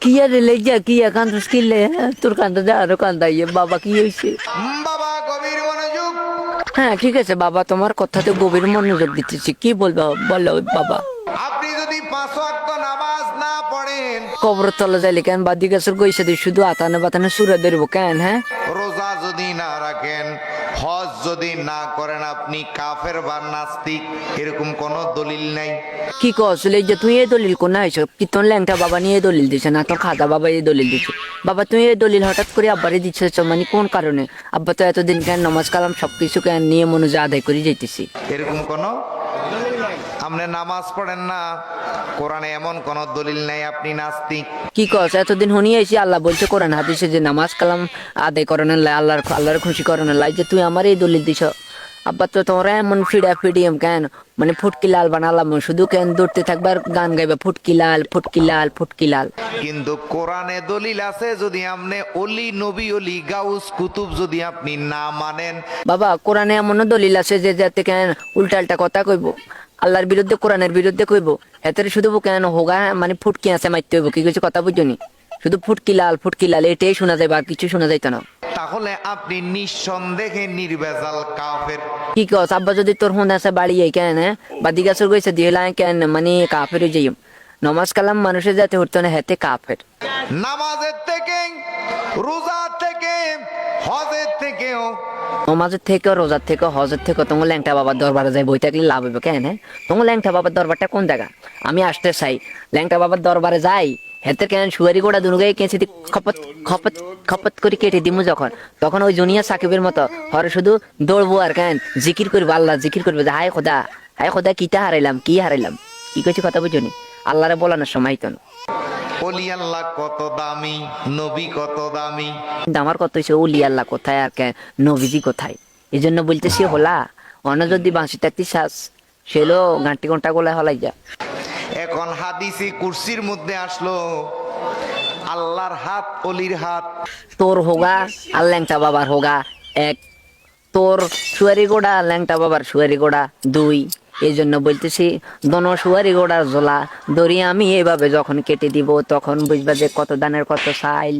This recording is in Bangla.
কি আর লেজা কি কান্দস কিলে তোর কান্দা যা আরো কান্দাইয়ে বাবা কি হয়েছে? বাবা গভীর মনোযোগ। হ্যাঁ ঠিক আছে বাবা, তোমার কথাতে গভীর মনোযোগ দিতেছি, কি বলবো বলো বাবা। আপনি যদি 5 ওয়াক্ত নামাজ না পড়েন, কবর তলে যাইলে কেন বাদি গাছের গইসা দিয়ে শুধু আতানে বাতানে সুরে ধরবো কেন? হ্যাঁ রোজা যদি না রাখেন, হজ যদি না করেন, আপনি কাফের বা নাস্তিক, এরকম কোনো দলিল নাই। কি কসলে যে তুই এই দলিল কোন আইছো? কি তোর ল্যাংটা বাবা নিয়ে এই দলিল দিছে না তোর খাদা বাবা এই দলিল দিছে? বাবা তুই এই দলিল হঠাৎ করে আব্বারে দিচ্ছ মানে কোন কারণে? আব্বা তো এতদিন কেন নামাজ কালাম সবকিছু কেন নিয়ে মনোযোগ আদায় করে যাইতেছি। এরকম কোনো আপনি নামাজ পড়েন না, কোরআনে এমন কোন দলিল নাই আপনি নাস্তিক। কি কস এতদিন শুনিয়ে আইছি আল্লাহ বলছে কোরআন হাদিসে যে নামাজ কালাম আদায় করানোর লাই আল্লাহর খুশি করানোর লাই, যে তুই আমার এই দলিল দিছ। আব্বা তো তোমরা এমন ফিডিএম কেন মানে ফুটকি লাল বানালাম শুধু কেন দৌড়তে থাকবার গান গাইবা ফুটকি লাল ফুটকি লাল ফুটকি লাল। কিন্তু কোরআনে দলিল আছে, যদি আপনি অলি নবী অলি গাউস কুতুব যদি আপনি না মানেন। বাবা কোরআনে এমন দলিল আছে যে যাতে কেন উল্টা আল্টা কথা কইব, আল্লাহর বিরুদ্ধে কোরআনের বিরুদ্ধে কইব, এতে শুধু কেন হোগা মানে ফুটকি আছে মারতে হইব, কি কিছু কথা বুঝনি? শুধু ফুটকি লাল এটাই শোনা যাবে আর কিছু শোনা যাইতো না। তাহলে আপনি নিঃসন্দেহে নির্ভেজাল কাফের। কি কস আব্বা যদি তোর হুন আছে বাড়ি কেন বাদি গাছের গেছে দিয়ে কেন মানে কাফের যাই নমাজ কালাম মানুষের যাতে হতো না হেতে কাফের। নামাজের থেকে, রোজা থেকে, হজের থেকেও, নমাজের থেকে রোজার থেকে হজের থেকে তোমার ল্যাংটা বাবার দরবারে যাই বই থাকলে লাভ হইবে কেন? তোমার ল্যাংটা বাবার দরবারটা কোন জায়গা? আমি আসতে চাই ল্যাংটা বাবার দরবারে যাই, হেতে কেন সুয়ারি গোড়া দুনুগাই কেঁচে দি খপত খপত খপত করে কেটে দিমু যখন, তখন ওই জুনিয়া সাকিবের মতো হরে শুধু দৌড়বো আর কেন জিকির করবো, আল্লাহ জিকির করবে যে হায় খোদা কিটা হারাইলাম কি কইছি কথা বুঝনি? আল্লাহরে বলানোর সময় তো না। অলি আল্লাহ কত দামি, নবী কত দামি। কিন্তু আমার কথা হচ্ছে ওলি আল্লাহ কোথায় আর কেন নবীজি কোথায়? এই জন্য বলতেছি হোলা অন্য যদি বাঁশি থাকতি শ্বাস সেলো ঘাঁটি ঘন্টা গোলায় হলাই যা। এখন হাদিসি কুরসির মধ্যে আসলো আল্লাহর হাত, অলির হাত। তোর হোগা আর ল্যাংটা বাবার হোগা এক, তোর সুয়ারি গোড়া ল্যাংটা বাবার সুয়ারি গোড়া দুই। এই জন্য বলতেছি দোনো সুয়ারি গোড়ার জোলা দড়ি আমি এভাবে যখন কেটে দিব তখন বুঝবা যে কত দানের কত সাইল।